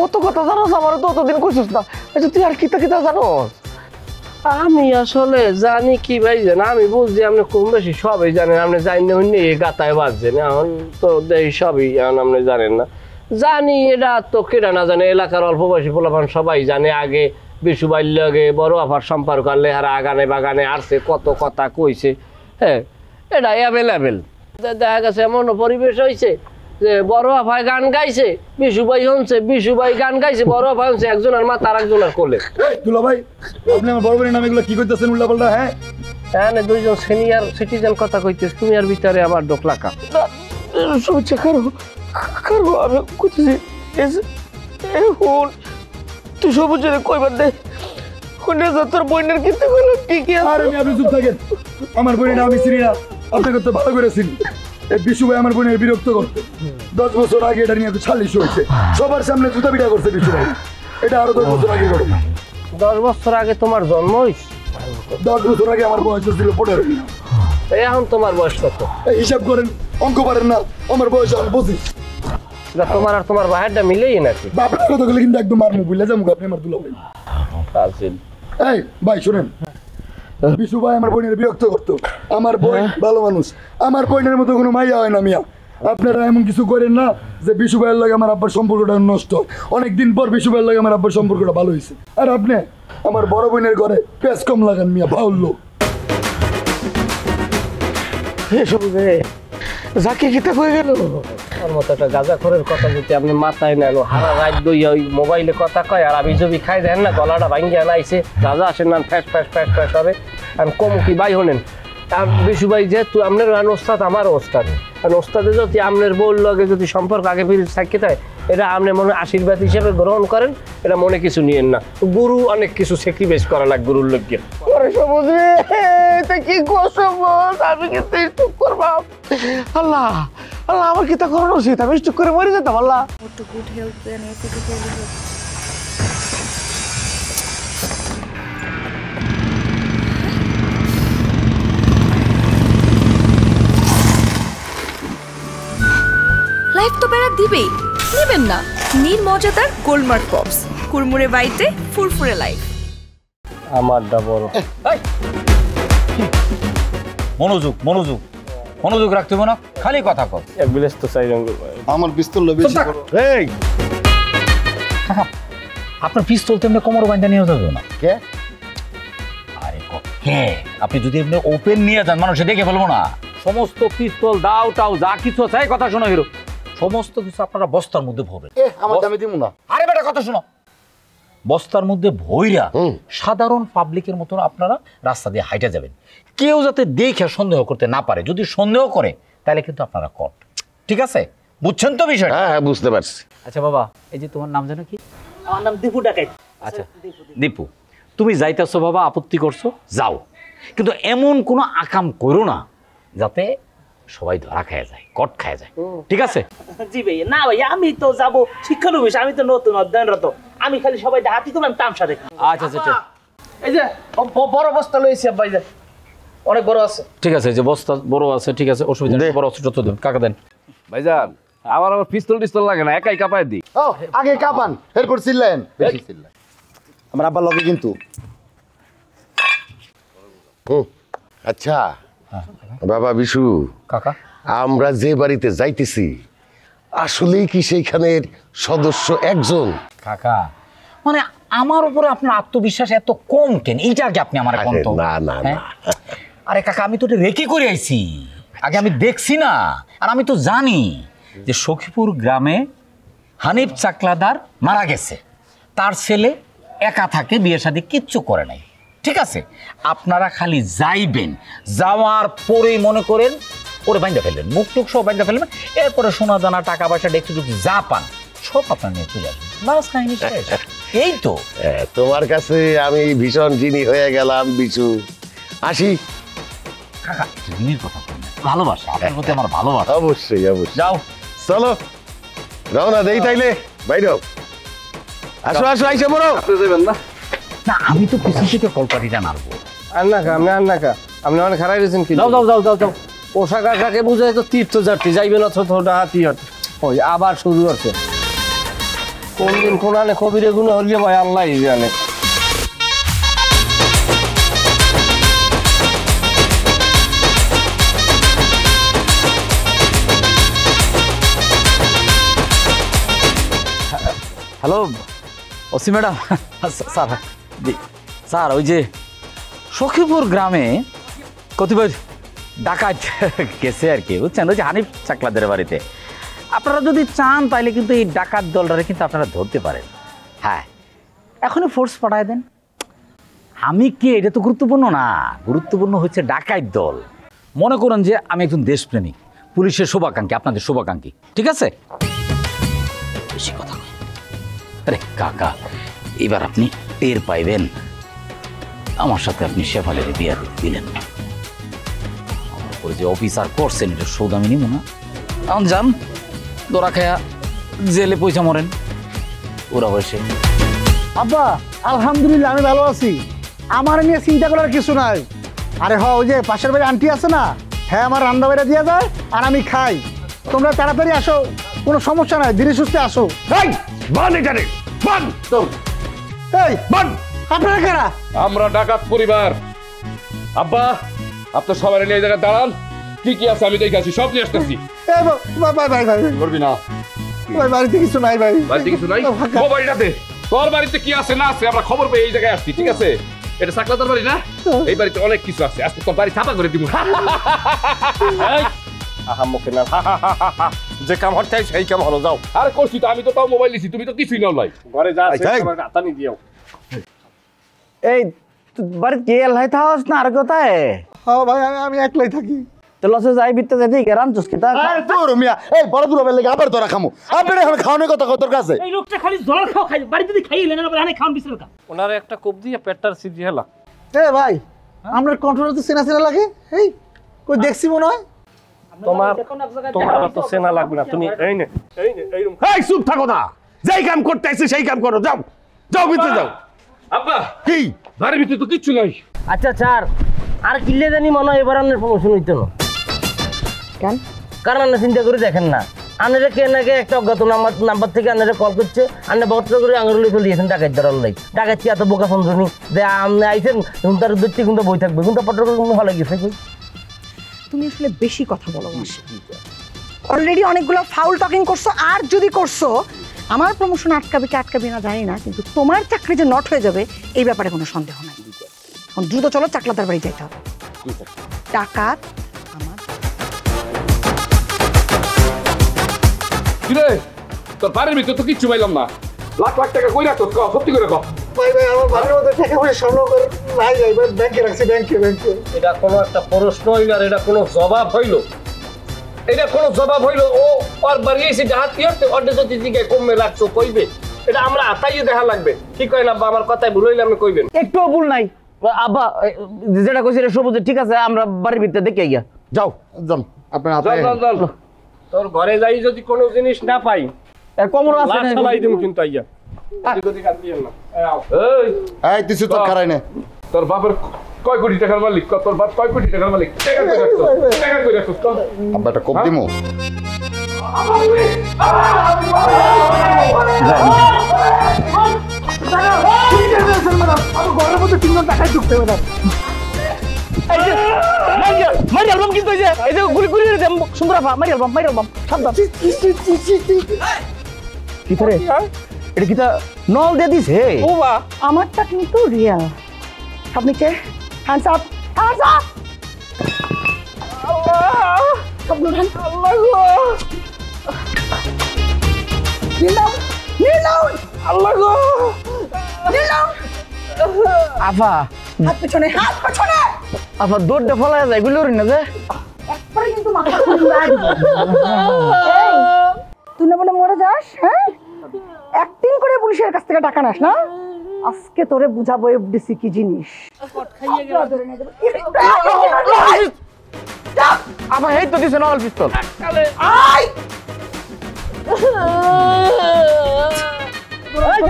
S7: অত কথা জানোস, আমার তো অতদিন কইছিস না। আচ্ছা তুই আর কিতা কিতা জানোস?
S3: আমি আসলে জানি কি ভাই জান, আমি বুঝছি আপনি কম বেশি সবই জানেন, আপনি জানেন অন্য গাতায় বাজছেন, এখন তো দেই সবই এখন আপনি জানেন না। জানি এটা তো কেটা না জানে, এলাকার অল্প বয়সী পোলাপান সবাই জানে। আগে বিশু বাইল আগে বড় আফার সম্পর্ক আনলে আর আগানে বাগানে আসছে, কত কথা কইছে, হ্যাঁ এটা অ্যাভেলেবেল। দেখা গেছে এমন পরিবেশ হয়েছে যে বড় ভাই গান গাইছে, বিশু ভাই শুনছে, বিশু ভাই গান গাইছে, বড় ভাই শুনছে, একজনের মাথা আর একজনের কোলে।
S5: দুলা ভাই আপনি আমার বড় বোনের নামে এগুলো কি করতেছেন উল্লাপাল্টা? হ্যাঁ
S3: হ্যাঁ, দুইজন সিনিয়র সিটিজেন কথা কইতেছ, তুমি আর ভিতরে আবার ডোকলাকা।
S6: সহ্য করো করো, আমি কইতেছি তুই সবুজ কইবার দে তোর বোনের কিন্তু কি
S5: আর আপনি চুপ থাকেন। আমার বোনের আমি চিনি না, আপনাকে তো ভালো করে চিনি। এই বিশু ভাই আমার বোনের বিরক্ত করতে 10 বছর আগে এটা নিয়ে সালিশ হয়েছে, সবার সামনে জুতা পিটা করছে বিশু ভাই। এটা আরো 10 বছর আগে ঘটনা।
S3: 10 বছর আগে তোমার জন্ম হইছে?
S5: 10 বছর আগে আমার বয়স ছিল 15।
S3: এখন তোমার বয়স কত?
S5: হিসাব করেন, অঙ্ক পারেন না। আমার বয়স এখন 25।
S3: তোমার আর তোমার ভাইয়েরটা মিলেই নাকি?
S5: বাপের কথা বলে কিন্তু একদম মারমু বুঝলে যাবো আপনি আমার দুলা ভাই। এই ভাই শুনেন, বিশু ভাই আমার বোনের বিরক্ত করতো। আমার বোন ভালো মানুষ, আমার বোনের মতো কোনো মাইয়া হয় না মিয়া। আপনারা এমন কিছু করেন না যে বিশু ভাইয়ের লাগে আমার আব্বার সম্পর্কটা নষ্ট। অনেকদিন পর বিশু ভাইয়ের লাগে আমার আব্বার সম্পর্কটা ভালো হয়েছে। আর আপনি আমার বড় বোনের ঘরে পেঁচ কম লাগান মিয়া, ভাউল লোক।
S3: যাকে কিতা হয়ে গেল ওর মতো একটা গাঁজাখোরের কথা যদি আপনি মাথায় নেন, হারা রাত দইয়া ওই মোবাইলে কথা কয় আর আমি জবি খাই দেন না, গলাটা ভাঙ্গিয়া নাইছে, গাঁজা আসেন না, ফ্যাস ফ্যাস ফ্যাস ফ্যাস হবে। আর কম কি ভাই হলেন বিশু ভাই, যেহেতু আপনার ওস্তাদ আমারও ওস্তাদ, কারণ ওস্তাদে যদি আপনার বউর লগে যদি সম্পর্ক আগে ফিরে থাকতে হয়, এটা আপনি মনে আশীর্বাদ হিসেবে গ্রহণ করেন, এটা মনে কিছু নিয়েন না। গুরু অনেক কিছু স্যাক্রিফাইস করা লাগে গুরুর লোককে। কি সবুজ, আমি কিন্তু স্টুক করবো। আল্লাহ আল্লাহ, আমার কি তা করানো উচিত? আমি স্টুক করে মরে যেতাম। আল্লাহ
S11: গুড হেলথ এনে লাইফ তো বেড়া দিবেই, নেবেন না? নীল মজাদার গোলমার্ক পপস, কুরমুরে বাইটে ফুরফুরে লাইফ।
S3: আমারটা বড়।
S6: মনোযোগ মনোযোগ মনোযোগ রাখতে হবে না, খালি কথা কর।
S3: এক বিলেস তো চাই
S5: আমার পিস্তল বেশি করো।
S6: এই আপনার পিস্তল তো এমনি কোমর বাইন্দা নিয়ে যাবে না।
S5: কে?
S6: আরে কে? আপনি যদি এমনি ওপেন নিয়ে যান, মানুষে দেখে ফেলবো না। সমস্ত পিস্তল দাও টাও যা কিছু আছে, কথা শোনো হিরো, সমস্ত কিছু আপনারা বস্তার মধ্যে ভরবেন।
S5: আমার দামে দিব না।
S6: আরে বেটা কথা শোনো, বস্তার মধ্যে ভইরা সাধারণ পাবলিকের মতন আপনারা রাস্তা দিয়ে হাইটা যাবেন। কেউ যাতে দেখে সন্দেহ করতে না পারে, যদি সন্দেহ করে তাহলে কিন্তু আপনারা কট। ঠিক আছে, বুঝছেন তো বিষয়?
S4: হ্যাঁ বুঝতে পারছি।
S6: আচ্ছা বাবা, এই যে তোমার নাম জানো কি?
S7: আমার নাম দীপু ডাকাইত।
S6: আচ্ছা দীপু, তুমি যাইতেছো বাবা, আপত্তি করছো, যাও, কিন্তু এমন কোনো আকাম করো না যাতে সবাই ধরা খায় যায়, কট খায় যায়। ঠিক আছে?
S7: জি ভাই। না ভাই, আমি তো যাবো শিক্ষানবিশ, আমি তো নতুন অধ্যয়নরত, আমি খালি সবাই হাতি করলাম তামসা দেখি।
S6: আচ্ছা আচ্ছা,
S7: এই যে বড় বস্তা লইছি ভাই, অনেক বড় আছে।
S6: ঠিক আছে, যে বস্তা বড় আছে, ঠিক আছে, অসুবিধা নেই। বড় অস্ত্র দেন, কাকা দেন।
S10: ভাইজান আমার পিস্তল টিস্তল লাগে না, একাই কাপায় দিই।
S5: ও আগে কাপান, এরপর চিল্লেন, বেশি চিল্লেন। আমার আব্বার লগে কিন্তু।
S4: আচ্ছা বাবা বিশু
S6: কাকা,
S4: আমরা যে বাড়িতে যাইতেছি আসলেই কি সেইখানের সদস্য একজন?
S6: কাকা মানে আমার উপরে আপনার আত্মবিশ্বাস এত কম কেন? এইটা আগে আপনি আমার কোন তো?
S4: না না না,
S6: আরে কাকা, আমি তো এটা রেখে করে আইছি, আগে আমি দেখছি না। আর আমি তো জানি যে সখীপুর গ্রামে হানিফ চাকলাদার মারা গেছে, তার ছেলে একা থাকে, বিয়ে শাদী কিচ্ছু করে নাই। ঠিক আছে, আপনারা খালি যাইবেন, যাওয়ার পরেই মনে করেন ওরে বাইন্দা ফেলবেন, মুখ টুক সব বাইন্দা ফেলবেন, এরপরে সোনা দানা টাকা পয়সা ডেকে যদি যা পান সব আপনার নিয়ে চলে আসবেন, বাস কাহিনী শেষ। এই তো।
S4: তোমার কাছে আমি ভীষণ ঋণী হয়ে গেলাম বিশু, আসি।
S6: কাকা ঋণের কথা ভালোবাসা, আপনার প্রতি আমার ভালোবাসা।
S4: অবশ্যই অবশ্যই,
S6: যাও
S4: চলো রওনা দেই তাইলে। বাইরে আসো আসো, আইসা বড়
S10: যাবেন না?
S6: না, আমি তো পিছন থেকে কলকাটিটা নাড়বো।
S3: আন্নাকা আপনি আন্নাকা আপনি অনেক হারাই গেছেন কি?
S6: যাও যাও যাও যাও যাও।
S3: পোশাক আশাকে বুঝাই তো তীর্থযাত্রী যাইবেন, অথচ হাতি হট। ওই আবার শুরু হচ্ছে, কোন দিন কোন আনে কবিরে গুণ হরিয়ে ভাই আল্লাহ জানে।
S6: Hello OC madam. Sir sir, ওই যে সখীপুর গ্রামে কতিপয় ডাকাত গেছে আর কি, বুঝছেন, ওই যে হানিফ চাকলাদের বাড়িতে।
S12: আপনারা যদি চান তাহলে কিন্তু এই ডাকাত দলটারে কিন্তু আপনারা ধরতে পারেন। হ্যাঁ, এখনই ফোর্স পাঠায় দেন। আমি কি, এটা তো গুরুত্বপূর্ণ না, গুরুত্বপূর্ণ হচ্ছে ডাকাত দল। মনে করেন যে আমি একজন দেশপ্রেমিক, পুলিশের শুভাকাঙ্ক্ষী, আপনাদের শুভাকাঙ্ক্ষী, ঠিক আছে? বেশি কথা কই। আরে কাকা, এবার আপনি টের পাইবেন আমার সাথে আপনি শেফালের বিয়া দিলেন না। আমার উপরে যে অফিসার করছেন এটা সৌদ আমি নিব না। এখন যান, দোরা খায়া জেলে পয়সা মরেন ওরা বসে।
S5: আব্বা আলহামদুলিল্লাহ আমি ভালো আছি, আমার নিয়ে চিন্তা করার কিছু নাই। আরে ওই যে পাশের বাড়ি আন্টি আছে না, হ্যাঁ আমার রান্না বাইরে দিয়ে যায় আর আমি খাই। তোমরা তাড়াতাড়ি আসো, কোনো সমস্যা নাই, ধীরে সুস্থে আসো।
S4: এই বান এখানে বান তো,
S5: এই
S4: বান।
S5: আপনারা কারা?
S10: আমরা ডাকাত পরিবার। আব্বা আপনার সবাই নিয়ে এই জায়গায় দাঁড়ান, কি কি আছে আমি দেখে আসি, সব নিয়ে আসতেছি।
S5: এই ভাই ভাই ভাই ভাই
S10: করবি না
S5: ভাই, বাড়িতে কিছু নাই ভাই,
S10: বাড়িতে কিছু নাই। ও বাড়িটাতে তোর বাড়িতে কি আছে না আছে আমরা খবর পেয়ে এই জায়গায় আসছি, ঠিক আছে? এটা সাকলাদার বাড়ি না? এই বাড়িতে অনেক কিছু আছে, আজকে তোর বাড়ি ছাপা করে দিব।
S3: আহাম্মকে না, যে কাম হচ্ছে সেই কাম হলো, যাও।
S10: আরে করছি তো, আমি তো তাও মোবাইল দিছি, তুমি তো কিছুই নাও লাই।
S3: ঘরে যা আছে আতানি দিও।
S12: এই বাড়িতে কে এলাই থাকস না আর কোথায়?
S5: হ্যাঁ ভাই আমি একলাই থাকি।
S12: তো লসে যাই বিতে যেতে গেরাম চুস্কি তা
S5: তোর মিয়া এই বড় দূর হবে লাগে আবার তোরা খামু। আপনারা এখন খাওয়ানোর কথা কত কাছে?
S7: এই লোকটা খালি জল খাও, খাই বাড়িতে যদি খাইলে না আবার খাওয়ান বিছাল কা।
S3: ওনারে একটা কোপ দিয়ে পেটটার সিজি হেলা।
S5: এ ভাই আমরা কন্ট্রোল তো চেনা চেনা লাগে, এই কই দেখছি মনে হয়।
S3: তোমার তো সেনা লাগবে না, তুমি এই নে এইরকম।
S4: এই চুপ থাকো না, যেই কাম করতে আইছে সেই কাম করো, যাও যাও ভিতরে যাও।
S10: আব্বা
S4: কি
S10: বাড়ির ভিতরে তো কিচ্ছু নাই।
S13: আচ্ছা স্যার, আর কিনলে জানি মনে হয় এবার আপনার প্রমোশন হইতো না।
S5: কেন?
S13: কারণ আপনি চিন্তা করে দেখেন না, আনারে কে নাকি একটা অজ্ঞাত নাম্বার থেকে আনারে কল করছে, আন্না বট্র করে আঙুলে চলিয়েছেন ডাকাত ধরার লাই। ডাকাত কি এত বোকা সন্দ্রনী যে আপনি আইসেন তার দুটি কিন্তু বই থাকবে, কিন্তু পট্র করে হলে গেছে।
S14: তুমি আসলে বেশি কথা বলো, অলরেডি অনেকগুলো ফাউল টকিং করছো, আর যদি করছো আমার প্রমোশন আটকাবে কি আটকাবে না জানি না, কিন্তু তোমার চাকরি যে নট হয়ে যাবে এই ব্যাপারে কোনো সন্দেহ নাই। এখন দ্রুত চলো, চাকলাদার বাড়ি যাইতে হবে। ডাকাত
S10: কিরে তোর বাড়ির ভিতরে তো কিচ্ছু পাইলাম না, লাখ লাখ টাকা কই রাখতো, সত্যি করে কও।
S5: ভাই ভাই আমার বাড়ির মধ্যে টাকা পয়সা স্বর্ণ করে নাই যাই, ব্যাংকে রাখছি, ব্যাংকে।
S3: এটা কোনো একটা প্রশ্ন হইল আর এটা কোনো জবাব হইল? এটা কোনো জবাব হইল? ও আর বাড়ি এসে হাত কি হচ্ছে অর্ধে যদি জিগায় কমে রাখছো কইবে, এটা আমরা আতাইয়ে দেখা লাগবে। ঠিক কই না আব্বা? আমার কথাই ভুল হইলে আপনি কইবেন।
S13: একটুও ভুল নাই আব্বা, যেটা কইছে সবুজ ঠিক আছে, আমরা বাড়ির ভিতরে দেখে গিয়া
S5: যাও যাও আপনারা
S3: তোর ঘরে যাই যদি কোনো জিনিস না পাই
S13: কোমর আছে
S3: লাশ চালাই দিমু কিন্তু আইয়া। যদি কাট দিয়েন না।
S10: এই
S5: কিছু তো খারাই না।
S10: তোর বাপের কয় কোটি টাকার মালিক? তোর বাপ কয় কোটি টাকার মালিক? টাকা কই রাখছো? টাকা কই রাখছো?
S5: আব্বা একটা কোপ দিমু।
S2: ঘরের মধ্যে 3 জন টাকায় ঢুকতে হবে না।
S7: মারি অ্যালবাম কিন্তু এই যে গুলি গুলি রে সুন্দর আপা, মারি অ্যালবাম সাবধান।
S12: কি করে এটা কিটা নল দিয়ে দিছে?
S14: ও বা আমারটা কিন্তু রিয়েল। সব নিচে হ্যান্ডস আপ, হ্যান্ডস আপ। আল্লাহ সব নুরান, আল্লাহ গো নীলাও
S2: আল্লাহ গো
S14: নীলাও।
S12: আফা
S14: হাত পেছনে, হাত পেছনে।
S12: আফা দৌড়টা ফলা যায় গুলি উড়ি না যে
S14: একবারে কিন্তু মাথা ঘুরিয়ে দিব। এই তুই না বলে মরে যাস? হ্যাঁ, অ্যাক্টিং করে পুলিশের কাছ থেকে টাকা নাস না? আজকে তোরে বুঝাবো এফডিসি কি জিনিস।
S12: আফা এই তো দিছে নল পিস্তল।
S14: আই এই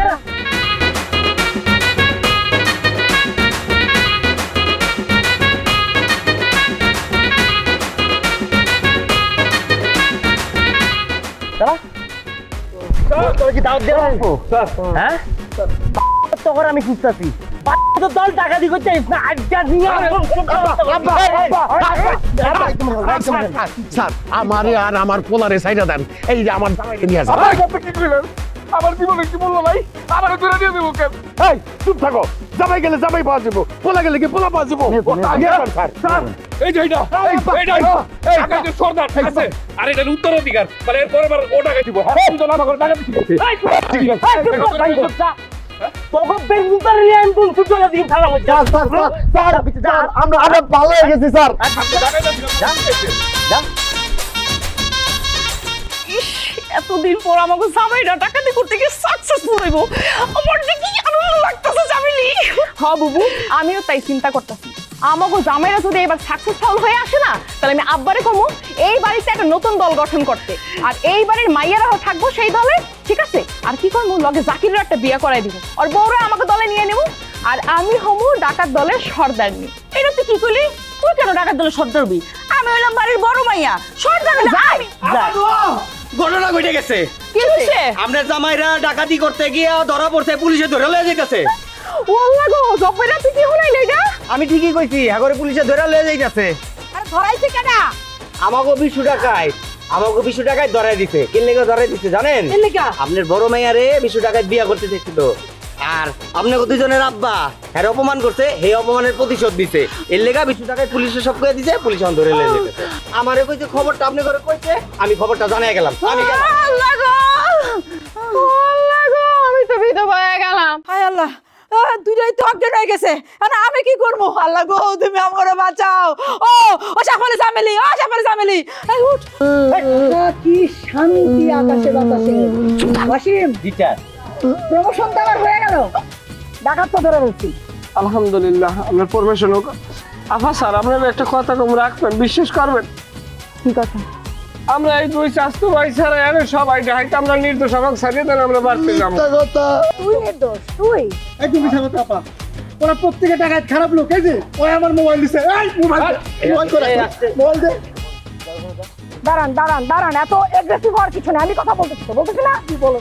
S14: যা
S13: তোর কি দাওয়াত দেওয়া লাগবো? হ্যাঁ তোর আমি খুঁজতেছি দল টাকা দিয়ে করতে না আজকে
S4: স্যার আমারে আর আমার পোলারে সাইডা দেন, এই যে আমার জামাইকে নিয়ে আসেন।
S2: আমার জীবনে কি বললো ভাই, আমার ধরে দিয়ে দেবো কেন?
S4: এই চুপ থাকো, জামাই গেলে জামাই পাওয়া যাবো, পোলা গেলে কি পোলা পাওয়া যাবো?
S2: স্যার
S10: এই যে এইটা এই ডাকাতের সর্দার আছে আর এটা উত্তরাধিকার মানে এর পরে ও টাকা দিব হ্যাঁ তো না করে টাকা দিছি
S5: আমরা ভালো হয়ে গেছি স্যার।
S9: এতদিন পর আমাকে জামাইরা ডাকাতি করতে গিয়ে সাকসেসফুল হইব, আমার যে কি আনন্দ লাগতেছে জামিলি। হ্যাঁ বুবু, আমিও তাই চিন্তা করতেছি আমাকে জামাইরা যদি এবার সাকসেসফুল হয়ে আসে না, তাহলে আমি আব্বারে কমু এই বাড়িতে একটা নতুন দল গঠন করতে, আর এই বাড়ির মাইয়ারাও থাকবো সেই দলে, ঠিক আছে? আর কি করবো, লগে জাকিরের একটা বিয়ে করাই দিব, আর বউরা আমাকে দলে নিয়ে নেবো, আর আমি হমু ডাকাত দলের সর্দারনি। এটা তুই কি করলি? তুই কেন ডাকাত দলের সর্দার হবি? আমি হইলাম বাড়ির বড় মাইয়া, সর্দার যাই।
S15: ঘটনা ঘটে গেছে।
S9: কি হইছে?
S15: আপনার জামাইরা ডাকাতি করতে গিয়ে ধরা পড়ছে, পুলিশে ধরে লয়ে যাইতাছে।
S9: ওয়াল্লাহ গো, জব্বেরা তুই কি হলাইলি এটা?
S15: আমি ঠিকই কইছি, আগরে পুলিশে ধরে লয়ে যাইতাছে।
S9: আর ধরাইছে কেডা?
S15: আমাগো 20 টাকায়, আমাগো 20 টাকায় ধরাই দিছে। কি লাগা ধরাই দিছে জানেন?
S9: কি লাগা?
S15: আপনার বড় মাইয়ারে 20 টাকায় বিয়া করতে চাইছিল, আর আপনাকে দুজনের আব্বা এর অপমান করছে, সেই অপমানের প্রতিশোধ দিছে। এর লেগা 20 টাকায় পুলিশে সব কয়ে দিছে, পুলিশ অন ধরে লয়ে যেতেছে। আমারে কইছে খবরটা আপনি করে কইছে, আমি খবরটা জানাই গেলাম। আমি গেলাম।
S9: আল্লাহ গো, আল্লাহ গো, আমি তো বিধবা হয়ে গেলাম। হায় আল্লাহ, দুইটাই তো অজ্ঞান হয়ে গেছে, আমি কি করবো? আল্লাহ গো, তুমি আমাকে বাঁচাও। ও ও সাফালি জামেলি, ও সাফালি জামেলি, এই উঠ।
S14: কি শান্তি আকাশে বাতাসে। ওয়াসিম,
S15: টিচার
S14: প্রমোশন তো আমার হয়ে গেল, ডাকাত তো ধরে বলছি।
S3: আলহামদুলিল্লাহ, আপনার পারমিশন হোক। আফা স্যার, আপনার একটা কথা কম রাখবেন, বিশ্বাস করবেন।
S14: কি কথা?
S3: আমরা এই দুই স্বাস্থ্য ভাই ছাড়া এনে সবাই ডাইতে আমরা নির্দোষ, আমাকে ছাড়িয়ে দেন, আমরা বাড়তে যাবো।
S14: তুই নির্দোষ, তুই
S5: একদম মিছা কথা আপা। ওরা প্রত্যেকে টাকায় খারাপ লোক, এই যে ওই আমার মোবাইল দিছে। এই মোবাইল দে।
S14: দাঁড়ান দাঁড়ান দাঁড়ান, এত এগ্রেসিভ হওয়ার কিছু না, আমি কথা বলতেছি তো, বলতেছি না? কি বলো?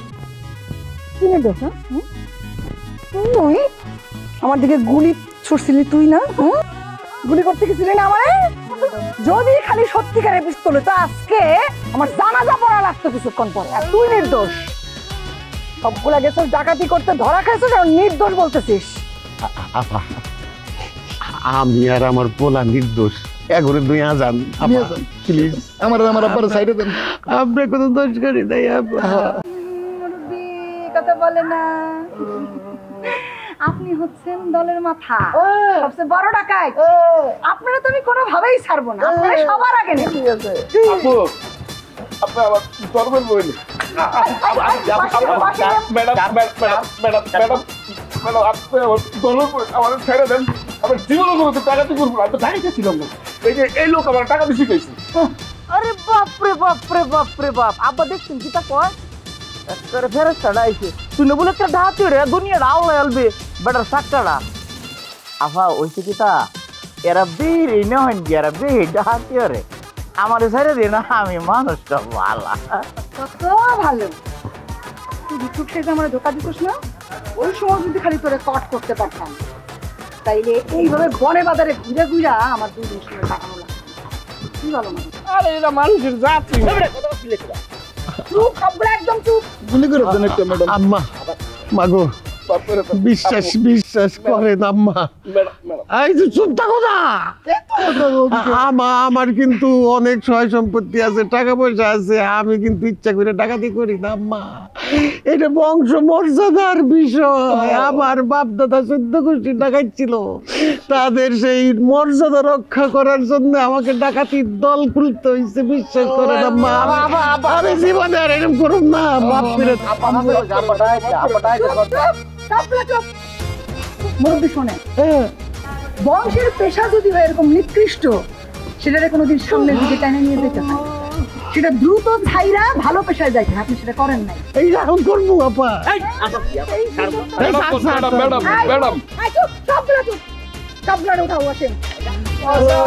S14: কি নির্দোষ? তুই আমার দিকে গুলি ছুটছিলি, তুই না? গুলি করতে গেছিলি না আমারে? যদি খালি সত্যিকারের পিস্তল তো আজকে আমার জানাজা পড়া লাগতো কিছুক্ষণ পরে। আর তুই নির্দোষ, সবগুলা গেছিস ডাকাতি করতে, ধরা খাইছিস আর নির্দোষ বলতেছিস।
S4: আপা, আমি আর আমার পোলা নির্দোষ। এগরে দুই আজান আপা, প্লিজ
S5: আমার আব্বার সাইডে দেন।
S4: আপনি কোনো দোষ করি নাই আপা।
S14: মুরব্বি কথা বলে না, আপনি হচ্ছেন দলের মাথা, সবচেয়ে বড় ডাকাত। আপনারা তো আমি কোনোভাবেই ছাড়বো না, আপনারা সবার আগে নেই।
S2: আপু, আপনি আমার ধর্মের বই আমার ছেড়ে দেন, আমার জীবন টাকাতে করবো। আমি তো টাকাতে ছিলাম না, এই যে এই লোক আমার টাকা বেশি পেয়েছি।
S13: আরে বাপরে বাপরে বাপরে বাপ, আব্বা দেখছেন কি তা কয়? একটা ফেরেস্তাটা আইছে, তুই না বলে একটা ডাহাতি রে, দুনিয়া আল্লাহ আলবে বেটার সাকটাটা। আফা ওইছে কি তা, এরা বেরে নহন কি, এরা বেরে ডাহাতি রে। আমার ছেড়ে দে না, আমি মানুষটা ভালো।
S14: কত ভালো, তুই ভিক্ষুক সেজে আমার ধোকা দিছিস না? ওই সময় যদি খালি তোরে কট করতে পারতাম, তাইলে এইভাবে বনে বাজারে ঘুরে ঘুরে আমার 2 দিন সময় কাটানো লাগতো। কি বলো না?
S3: আরে এরা মানুষের জাতি।
S14: চুপ, সবগুলো একদম চুপ।
S5: গুলি করে দেন একটা ম্যাডাম।
S4: আম্মা, মাগো, বিশ্বাস বিশ্বাস করেন আম্মা। এই যে চুপ থাকো না। আমার কিন্তু অনেক সয় সম্পত্তি আছে, টাকা পয়সা আছে, আমি কিন্তু ইচ্ছা করে ডাকাতি করি না আম্মা। এটা বংশ মর্যাদার বিষয়। আমার বাপ দাদা 14 গোষ্ঠী ডাকাইছিল, তাদের সেই মর্যাদা রক্ষা করার জন্য আমাকে ডাকাতির দল খুলতে হয়েছে, বিশ্বাস করেন আম্মা। আমি জীবনে আর এরকম করুন না বাপ ফিরে।
S14: মুরব্বি শোনে, বংশের পেশা যদি হয় এরকম নিকৃষ্ট, সেটারে কোনোদিন সামনের দিকে টেনে নিয়ে যেতে হয়, সেটা দ্রুত ছাইরা ভালো পেশায় যাইতে। আপনি সেটা করেন নাই।
S4: এই এখন করবো আপা।
S14: সবগুলো উঠাও, আসেন।
S4: Oh